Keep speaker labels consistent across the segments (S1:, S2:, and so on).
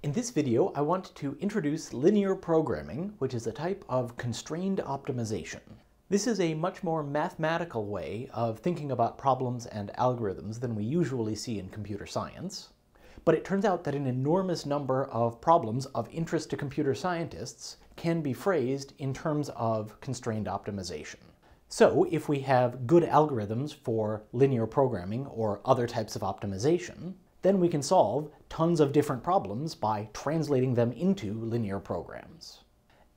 S1: In this video, I want to introduce linear programming, which is a type of constrained optimization. This is a much more mathematical way of thinking about problems and algorithms than we usually see in computer science. But it turns out that an enormous number of problems of interest to computer scientists can be phrased in terms of constrained optimization. So if we have good algorithms for linear programming or other types of optimization, then we can solve tons of different problems by translating them into linear programs.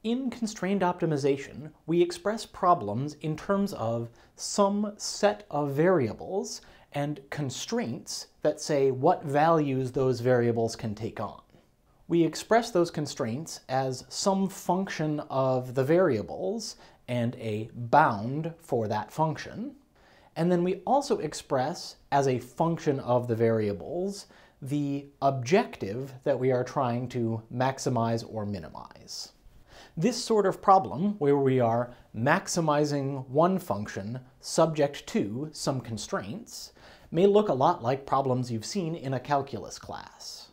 S1: In constrained optimization, we express problems in terms of some set of variables and constraints that say what values those variables can take on. We express those constraints as some function of the variables and a bound for that function. And then we also express, as a function of the variables, the objective that we are trying to maximize or minimize. This sort of problem, where we are maximizing one function subject to some constraints, may look a lot like problems you've seen in a calculus class.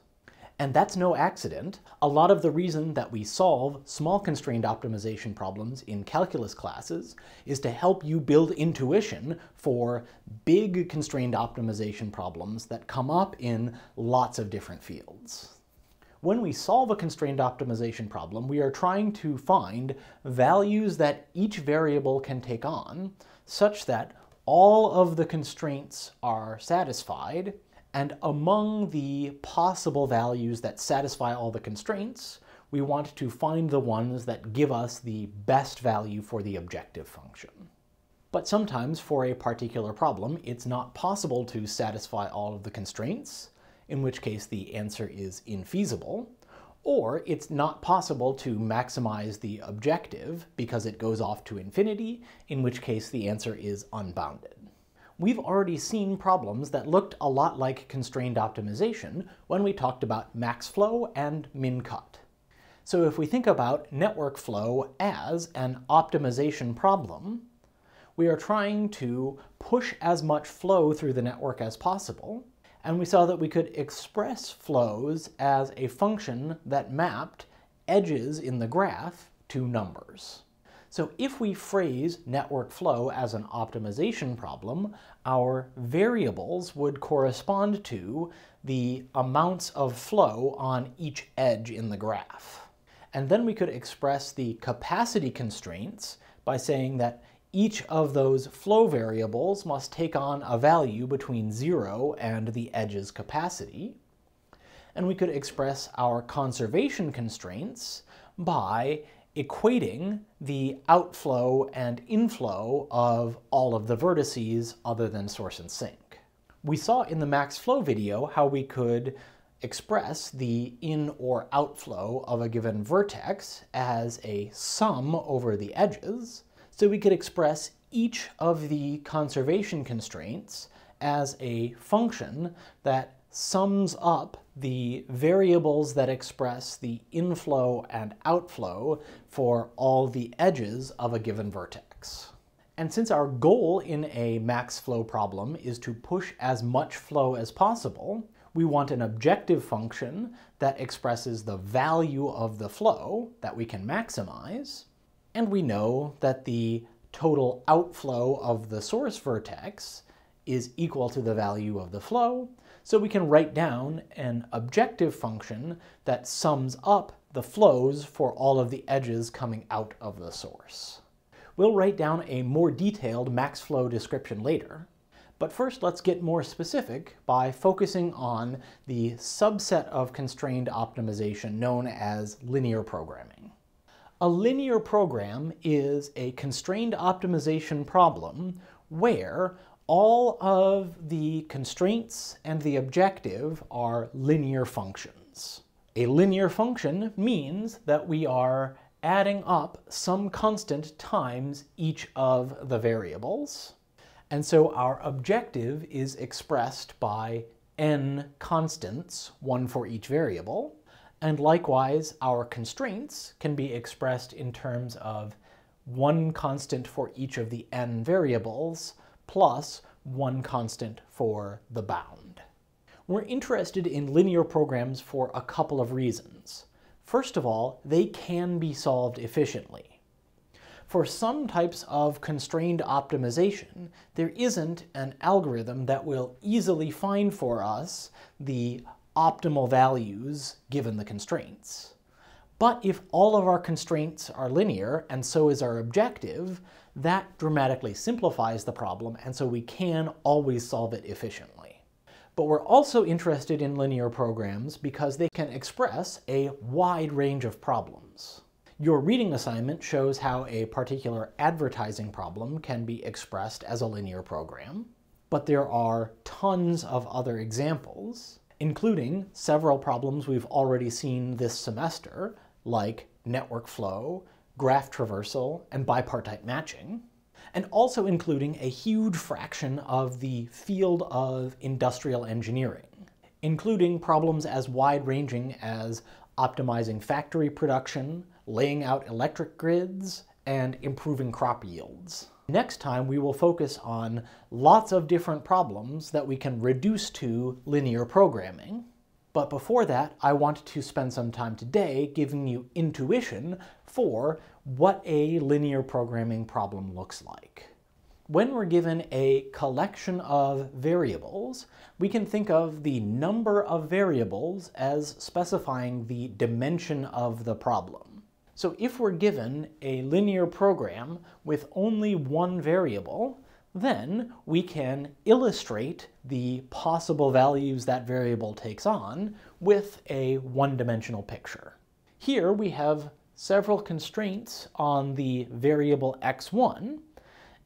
S1: And that's no accident. A lot of the reason that we solve small constrained optimization problems in calculus classes is to help you build intuition for big constrained optimization problems that come up in lots of different fields. When we solve a constrained optimization problem, we are trying to find values that each variable can take on, such that all of the constraints are satisfied, and among the possible values that satisfy all the constraints, we want to find the ones that give us the best value for the objective function. But sometimes, for a particular problem, it's not possible to satisfy all of the constraints, in which case the answer is infeasible, or it's not possible to maximize the objective because it goes off to infinity, in which case the answer is unbounded. We've already seen problems that looked a lot like constrained optimization when we talked about max flow and min cut. So if we think about network flow as an optimization problem, we are trying to push as much flow through the network as possible, and we saw that we could express flows as a function that mapped edges in the graph to numbers. So if we phrase network flow as an optimization problem, our variables would correspond to the amounts of flow on each edge in the graph. And then we could express the capacity constraints by saying that each of those flow variables must take on a value between 0 and the edge's capacity. And we could express our conservation constraints by equating the outflow and inflow of all of the vertices other than source and sink. We saw in the max flow video how we could express the in or outflow of a given vertex as a sum over the edges, so we could express each of the conservation constraints as a function that sums up the variables that express the inflow and outflow for all the edges of a given vertex. And since our goal in a max flow problem is to push as much flow as possible, we want an objective function that expresses the value of the flow that we can maximize, and we know that the total outflow of the source vertex is equal to the value of the flow, so we can write down an objective function that sums up the flows for all of the edges coming out of the source. We'll write down a more detailed max flow description later, but first let's get more specific by focusing on the subset of constrained optimization known as linear programming. A linear program is a constrained optimization problem where all of the constraints and the objective are linear functions. A linear function means that we are adding up some constant times each of the variables, and so our objective is expressed by n constants, one for each variable, and likewise our constraints can be expressed in terms of one constant for each of the n variables plus one constant for the bound. We're interested in linear programs for a couple of reasons. First of all, they can be solved efficiently. For some types of constrained optimization, there isn't an algorithm that will easily find for us the optimal values given the constraints. But if all of our constraints are linear, and so is our objective, that dramatically simplifies the problem, and so we can always solve it efficiently. But we're also interested in linear programs because they can express a wide range of problems. Your reading assignment shows how a particular advertising problem can be expressed as a linear program, but there are tons of other examples, including several problems we've already seen this semester, like network flow, graph traversal, and bipartite matching, and also including a huge fraction of the field of industrial engineering, including problems as wide-ranging as optimizing factory production, laying out electric grids, and improving crop yields. Next time we will focus on lots of different problems that we can reduce to linear programming. But before that, I want to spend some time today giving you intuition for what a linear programming problem looks like. When we're given a collection of variables, we can think of the number of variables as specifying the dimension of the problem. So if we're given a linear program with only one variable, then we can illustrate the possible values that variable takes on with a one-dimensional picture. Here we have several constraints on the variable x1,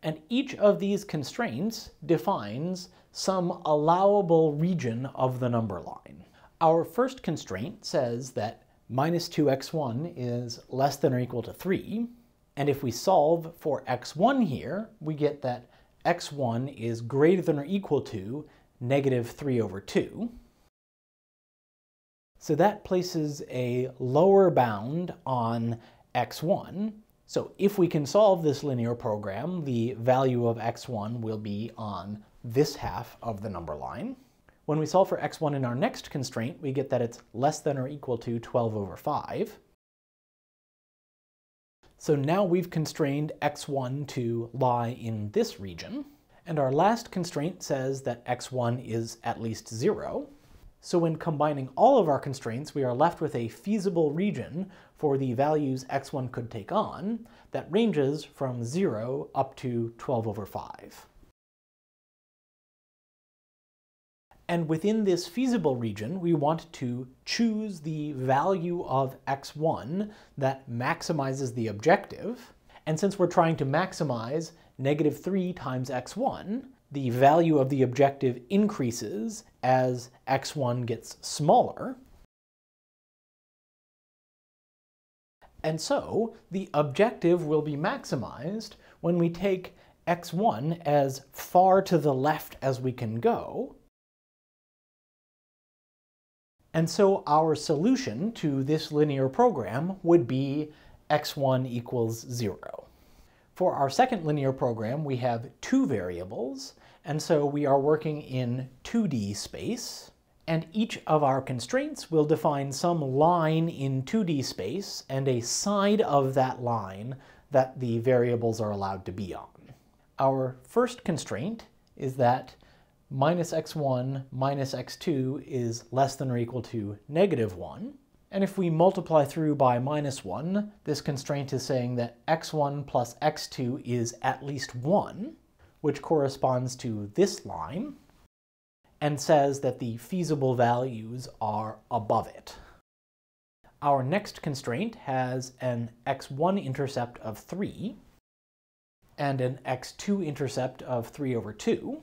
S1: and each of these constraints defines some allowable region of the number line. Our first constraint says that minus 2x1 is less than or equal to 3, and if we solve for x1 here, we get that x1 is greater than or equal to negative 3 over 2. So that places a lower bound on x1. So if we can solve this linear program, the value of x1 will be on this half of the number line. When we solve for x1 in our next constraint, we get that it's less than or equal to 12 over 5. So now we've constrained x1 to lie in this region, and our last constraint says that x1 is at least 0. So when combining all of our constraints, we are left with a feasible region for the values x1 could take on that ranges from 0 up to 12 over 5. And within this feasible region, we want to choose the value of x1 that maximizes the objective. And since we're trying to maximize negative 3 times x1, the value of the objective increases as x1 gets smaller. And so the objective will be maximized when we take x1 as far to the left as we can go. And so our solution to this linear program would be x1 equals 0. For our second linear program, we have two variables, and so we are working in 2D space, and each of our constraints will define some line in 2D space and a side of that line that the variables are allowed to be on. Our first constraint is that minus x1 minus x2 is less than or equal to negative 1. And if we multiply through by minus 1, this constraint is saying that x1 plus x2 is at least 1, which corresponds to this line, and says that the feasible values are above it. Our next constraint has an x1 intercept of 3 and an x2 intercept of 3 over 2,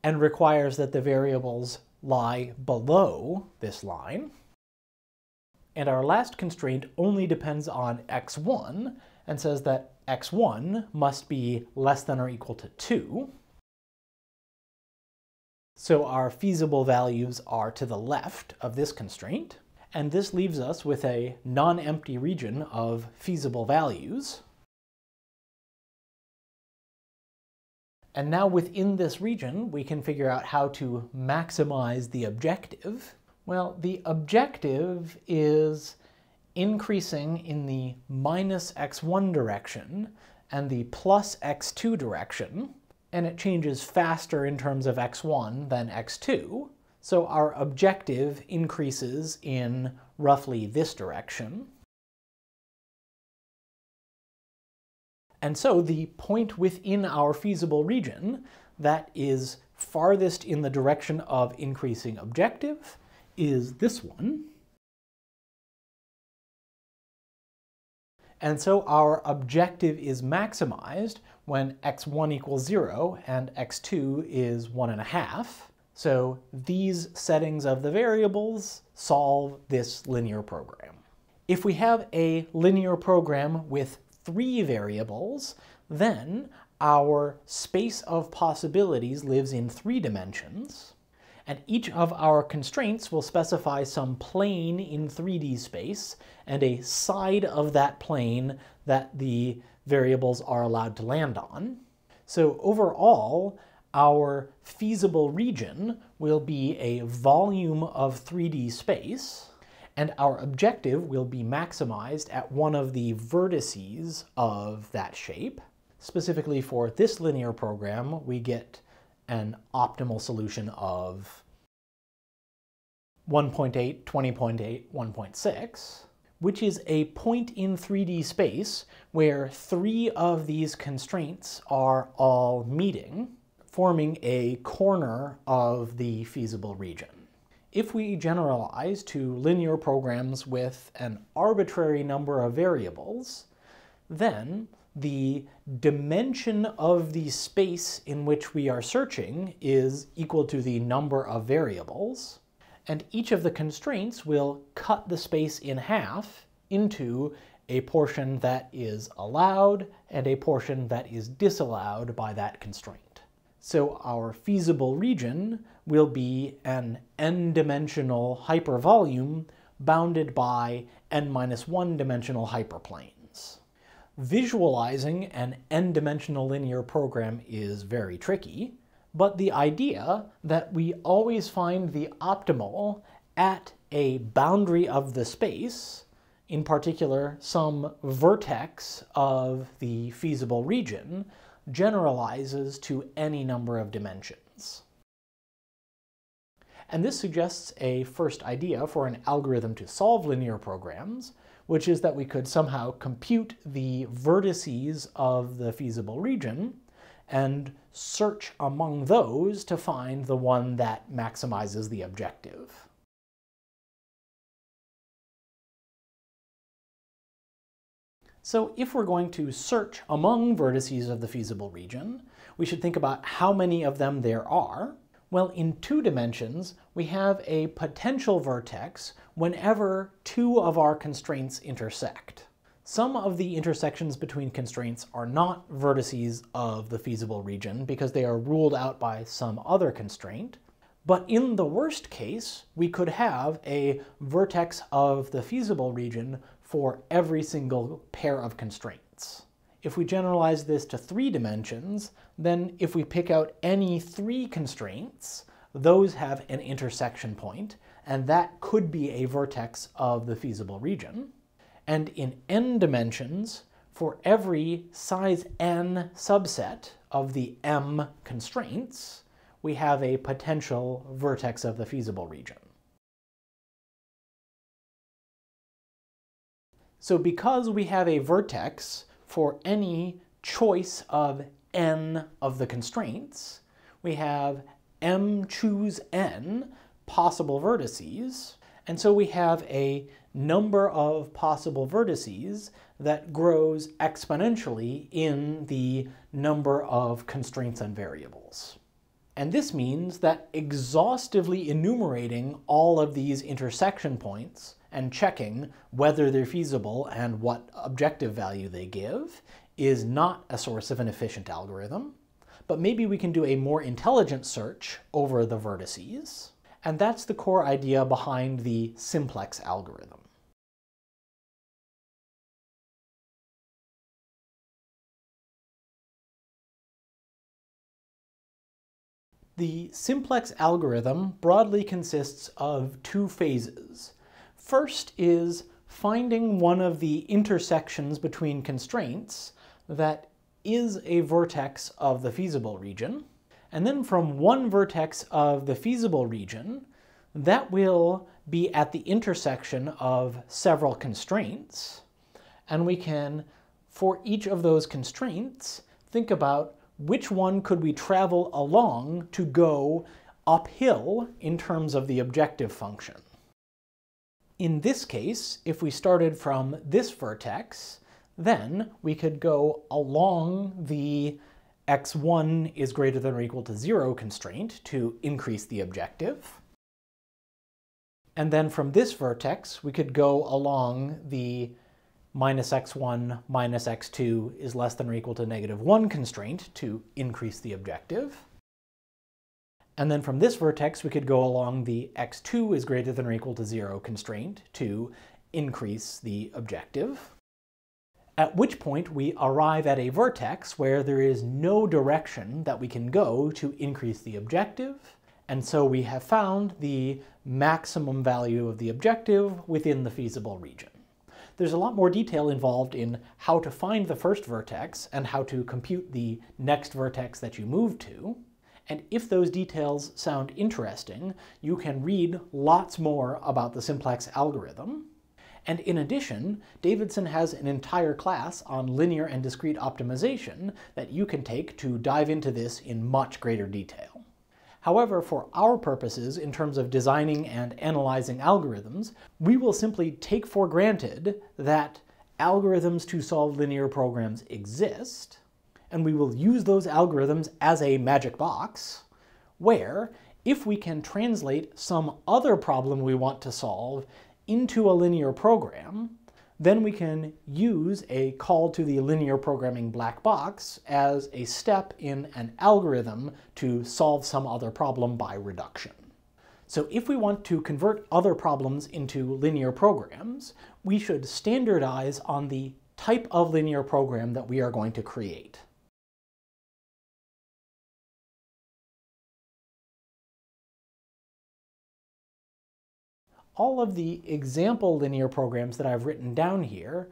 S1: and requires that the variables lie below this line. And our last constraint only depends on x1 and says that x1 must be less than or equal to 2. So our feasible values are to the left of this constraint, and this leaves us with a non-empty region of feasible values. And now within this region, we can figure out how to maximize the objective. Well, the objective is increasing in the minus x1 direction and the plus x2 direction, and it changes faster in terms of x1 than x2. So our objective increases in roughly this direction. And so the point within our feasible region that is farthest in the direction of increasing objective is this one. And so our objective is maximized when x1 equals 0 and x2 is 1.5. So these settings of the variables solve this linear program. If we have a linear program with 3 variables, then our space of possibilities lives in 3 dimensions, and each of our constraints will specify some plane in 3D space and a side of that plane that the variables are allowed to land on. So overall, our feasible region will be a volume of 3D space, and our objective will be maximized at one of the vertices of that shape. Specifically for this linear program, we get an optimal solution of 1.8, 20.8, 1.6, which is a point in 3D space where 3 of these constraints are all meeting, forming a corner of the feasible region. If we generalize to linear programs with an arbitrary number of variables, then the dimension of the space in which we are searching is equal to the number of variables, and each of the constraints will cut the space in half into a portion that is allowed and a portion that is disallowed by that constraint. So our feasible region will be an n-dimensional hypervolume bounded by n-1 dimensional hyperplanes. Visualizing an n-dimensional linear program is very tricky, but the idea that we always find the optimal at a boundary of the space, in particular some vertex of the feasible region, generalizes to any number of dimensions. And this suggests a first idea for an algorithm to solve linear programs, which is that we could somehow compute the vertices of the feasible region and search among those to find the one that maximizes the objective. So if we're going to search among vertices of the feasible region, we should think about how many of them there are. Well, in 2 dimensions, we have a potential vertex whenever 2 of our constraints intersect. Some of the intersections between constraints are not vertices of the feasible region because they are ruled out by some other constraint. But in the worst case, we could have a vertex of the feasible region for every single pair of constraints. If we generalize this to 3 dimensions, then if we pick out any 3 constraints, those have an intersection point, and that could be a vertex of the feasible region. And in n dimensions, for every size n subset of the m constraints, we have a potential vertex of the feasible region. So because we have a vertex for any choice of n of the constraints, we have m choose n possible vertices, and so we have a number of possible vertices that grows exponentially in the number of constraints and variables. And this means that exhaustively enumerating all of these intersection points and checking whether they're feasible and what objective value they give is not a source of an efficient algorithm, but maybe we can do a more intelligent search over the vertices, and that's the core idea behind the simplex algorithm. The simplex algorithm broadly consists of two phases. First is finding one of the intersections between constraints that is a vertex of the feasible region. And then from one vertex of the feasible region, that will be at the intersection of several constraints. And we can, for each of those constraints, think about which one could we travel along to go uphill in terms of the objective function. In this case, if we started from this vertex, then we could go along the x1 is greater than or equal to 0 constraint to increase the objective. And then from this vertex, we could go along the minus x1 minus x2 is less than or equal to -1 constraint to increase the objective. And then from this vertex, we could go along the x2 is greater than or equal to 0 constraint to increase the objective. At which point we arrive at a vertex where there is no direction that we can go to increase the objective, and so we have found the maximum value of the objective within the feasible region. There's a lot more detail involved in how to find the first vertex and how to compute the next vertex that you move to. And if those details sound interesting, you can read lots more about the simplex algorithm. And in addition, Davidson has an entire class on linear and discrete optimization that you can take to dive into this in much greater detail. However, for our purposes, in terms of designing and analyzing algorithms, we will simply take for granted that algorithms to solve linear programs exist, and we will use those algorithms as a magic box, where if we can translate some other problem we want to solve into a linear program, then we can use a call to the linear programming black box as a step in an algorithm to solve some other problem by reduction. So if we want to convert other problems into linear programs, we should standardize on the type of linear program that we are going to create. All of the example linear programs that I've written down here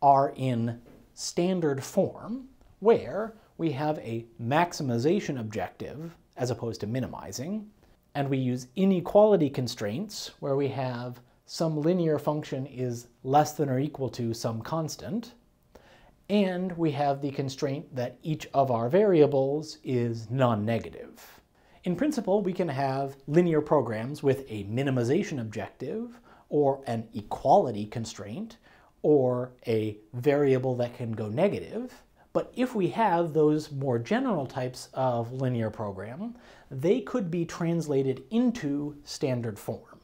S1: are in standard form, where we have a maximization objective as opposed to minimizing, and we use inequality constraints where we have some linear function is less than or equal to some constant, and we have the constraint that each of our variables is non-negative. In principle, we can have linear programs with a minimization objective, or an equality constraint, or a variable that can go negative. But if we have those more general types of linear program, they could be translated into standard form.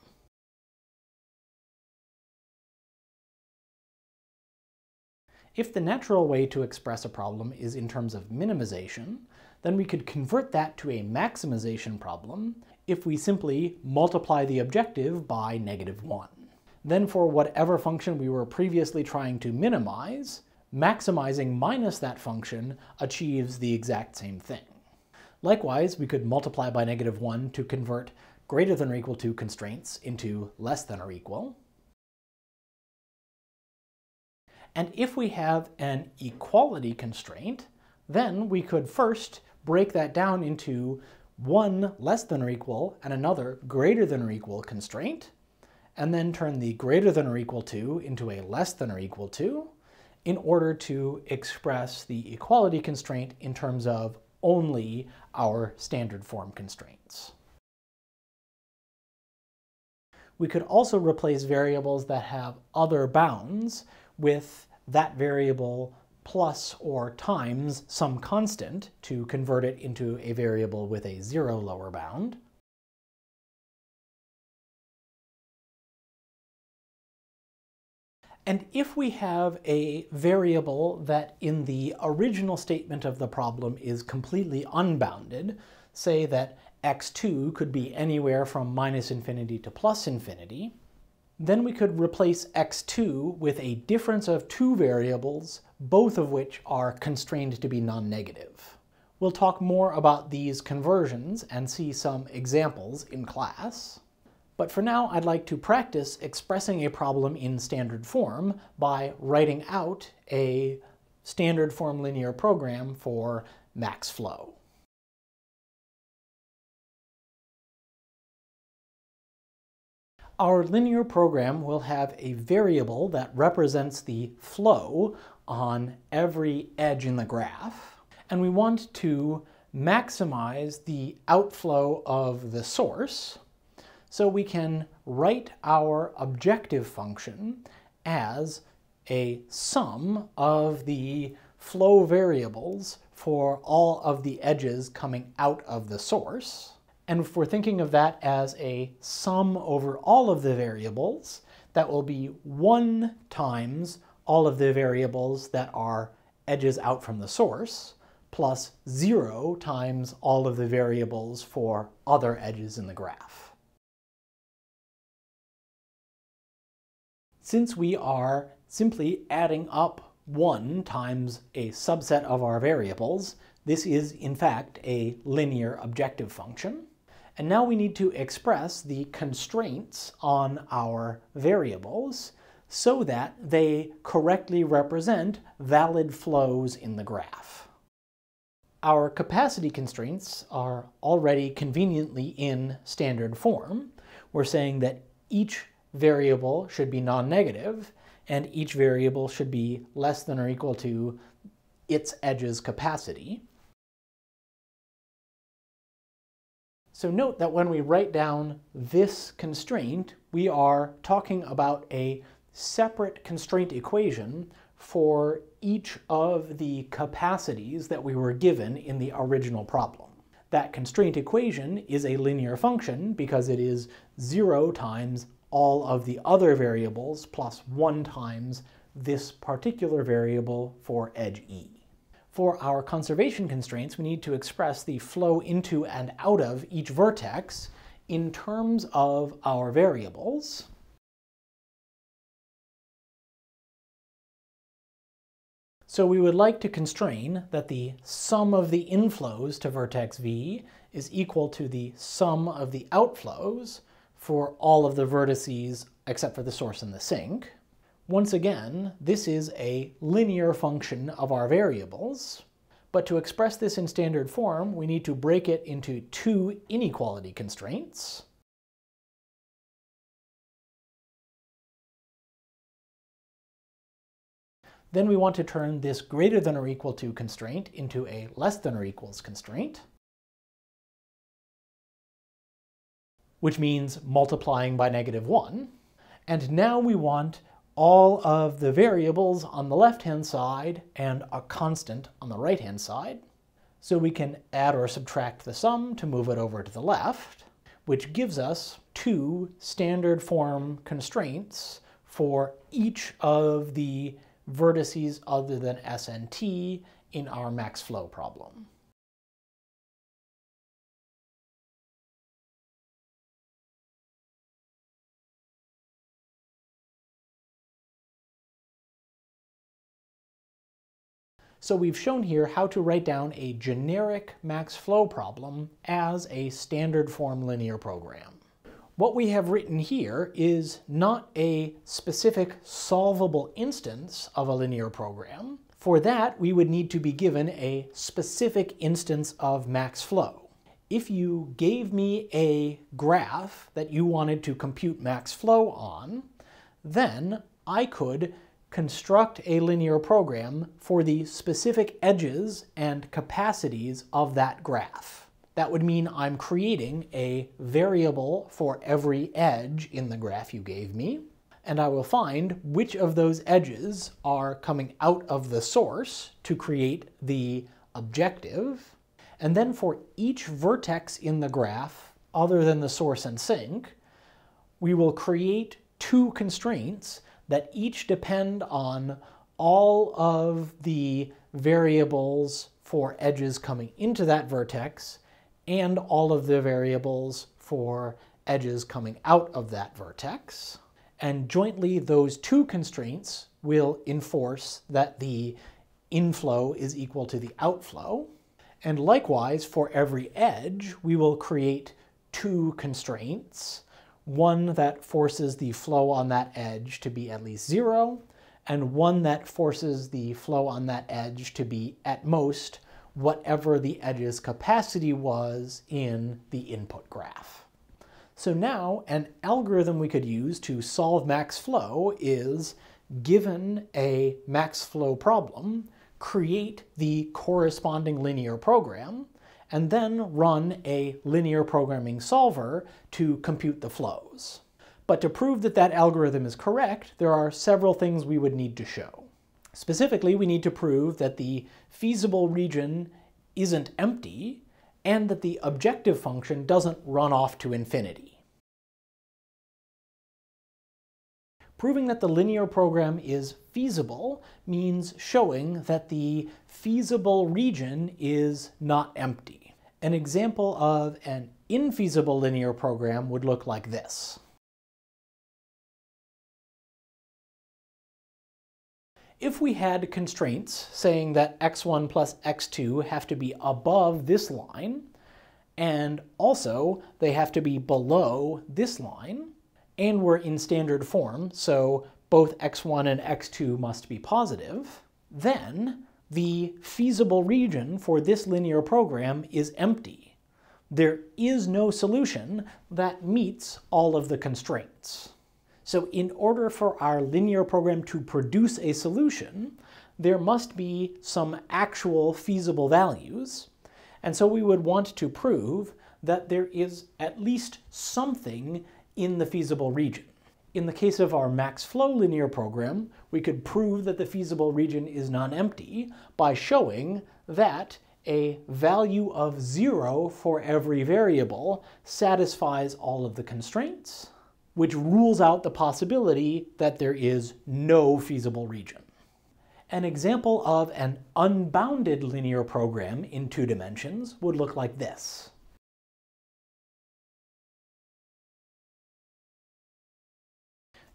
S1: If the natural way to express a problem is in terms of minimization, then we could convert that to a maximization problem if we simply multiply the objective by -1. Then for whatever function we were previously trying to minimize, maximizing minus that function achieves the exact same thing. Likewise, we could multiply by -1 to convert greater than or equal to constraints into less than or equal. And if we have an equality constraint, then we could first break that down into one less than or equal and another greater than or equal constraint, and then turn the greater than or equal to into a less than or equal to in order to express the equality constraint in terms of only our standard form constraints. We could also replace variables that have other bounds with that variable plus or times some constant to convert it into a variable with a 0 lower bound. And if we have a variable that in the original statement of the problem is completely unbounded, say that x2 could be anywhere from -infinity to +infinity, then we could replace x2 with a difference of two variables, both of which are constrained to be non-negative. We'll talk more about these conversions and see some examples in class. But for now, I'd like to practice expressing a problem in standard form by writing out a standard form linear program for max flow. Our linear program will have a variable that represents the flow on every edge in the graph, and we want to maximize the outflow of the source, so we can write our objective function as a sum of the flow variables for all of the edges coming out of the source. And if we're thinking of that as a sum over all of the variables, that will be 1 times all of the variables that are edges out from the source, plus 0 times all of the variables for other edges in the graph. Since we are simply adding up 1 times a subset of our variables, this is in fact a linear objective function. And now we need to express the constraints on our variables so that they correctly represent valid flows in the graph. Our capacity constraints are already conveniently in standard form. We're saying that each variable should be non-negative, and each variable should be less than or equal to its edge's capacity. So note that when we write down this constraint, we are talking about a separate constraint equation for each of the capacities that we were given in the original problem. That constraint equation is a linear function because it is 0 times all of the other variables plus 1 times this particular variable for edge E. For our conservation constraints, we need to express the flow into and out of each vertex in terms of our variables. So we would like to constrain that the sum of the inflows to vertex V is equal to the sum of the outflows for all of the vertices except for the source and the sink. Once again, this is a linear function of our variables, but to express this in standard form, we need to break it into 2 inequality constraints. Then we want to turn this greater than or equal to constraint into a less than or equals constraint, which means multiplying by -1. And now we want all of the variables on the left-hand side and a constant on the right-hand side. So we can add or subtract the sum to move it over to the left, which gives us 2 standard form constraints for each of the vertices other than S and T in our max flow problem. So we've shown here how to write down a generic max flow problem as a standard form linear program. What we have written here is not a specific solvable instance of a linear program. For that, we would need to be given a specific instance of max flow. If you gave me a graph that you wanted to compute max flow on, then I could construct a linear program for the specific edges and capacities of that graph. That would mean I'm creating a variable for every edge in the graph you gave me, and I will find which of those edges are coming out of the source to create the objective, and then for each vertex in the graph, other than the source and sink, we will create 2 constraints that each depend on all of the variables for edges coming into that vertex and all of the variables for edges coming out of that vertex. And jointly, those 2 constraints will enforce that the inflow is equal to the outflow. And likewise, for every edge, we will create two constraints, one that forces the flow on that edge to be at least 0, and one that forces the flow on that edge to be at most whatever the edge's capacity was in the input graph. So now an algorithm we could use to solve max flow is, given a max flow problem, create the corresponding linear program, and then run a linear programming solver to compute the flows. But to prove that that algorithm is correct, there are several things we would need to show. Specifically, we need to prove that the feasible region isn't empty, and that the objective function doesn't run off to infinity. Proving that the linear program is feasible means showing that the feasible region is not empty. An example of an infeasible linear program would look like this. If we had constraints saying that x1 plus x2 have to be above this line, and also they have to be below this line, and we're in standard form, so both x1 and x2 must be positive, then the feasible region for this linear program is empty. There is no solution that meets all of the constraints. So in order for our linear program to produce a solution, there must be some actual feasible values, and so we would want to prove that there is at least something in the feasible region. In the case of our max flow linear program, we could prove that the feasible region is non-empty by showing that a value of 0 for every variable satisfies all of the constraints, which rules out the possibility that there is no feasible region. An example of an unbounded linear program in 2 dimensions would look like this.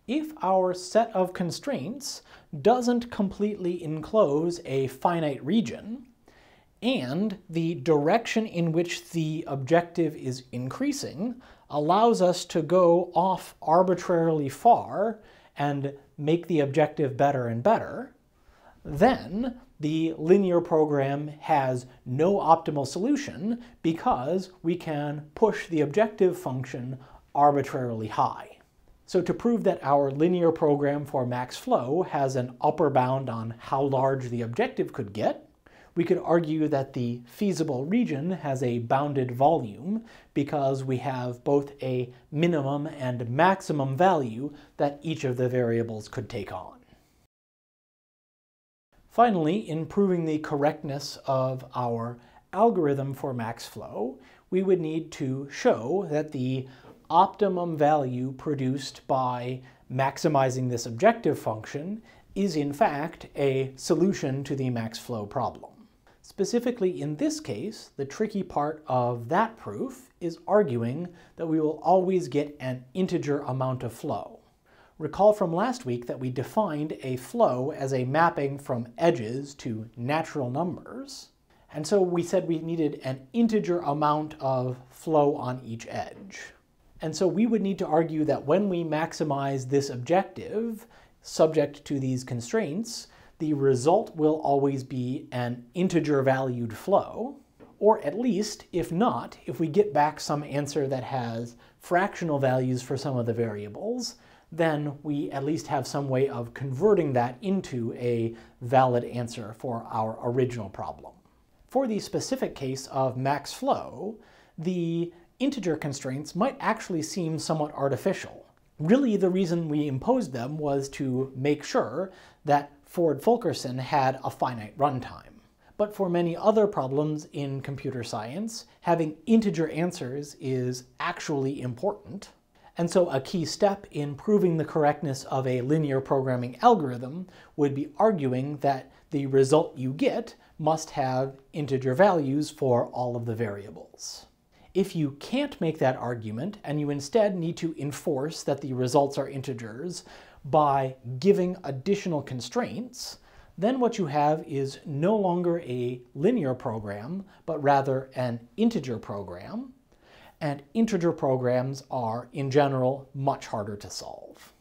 S1: If our set of constraints doesn't completely enclose a finite region, and the direction in which the objective is increasing allows us to go off arbitrarily far and make the objective better and better, then the linear program has no optimal solution because we can push the objective function arbitrarily high. So to prove that our linear program for max flow has an upper bound on how large the objective could get, we could argue that the feasible region has a bounded volume because we have both a minimum and maximum value that each of the variables could take on. Finally, in proving the correctness of our algorithm for max flow, we would need to show that the optimum value produced by maximizing this objective function is in fact a solution to the max flow problem. Specifically in this case, the tricky part of that proof is arguing that we will always get an integer amount of flow. Recall from last week that we defined a flow as a mapping from edges to natural numbers, and so we said we needed an integer amount of flow on each edge. And so we would need to argue that when we maximize this objective, subject to these constraints, the result will always be an integer valued flow, or at least, if not, if we get back some answer that has fractional values for some of the variables, then we at least have some way of converting that into a valid answer for our original problem. For the specific case of max flow, the integer constraints might actually seem somewhat artificial. Really, the reason we imposed them was to make sure that Ford-Fulkerson had a finite runtime. But for many other problems in computer science, having integer answers is actually important. And so a key step in proving the correctness of a linear programming algorithm would be arguing that the result you get must have integer values for all of the variables. If you can't make that argument, and you instead need to enforce that the results are integers by giving additional constraints, then what you have is no longer a linear program, but rather an integer program. And integer programs are, in general, much harder to solve.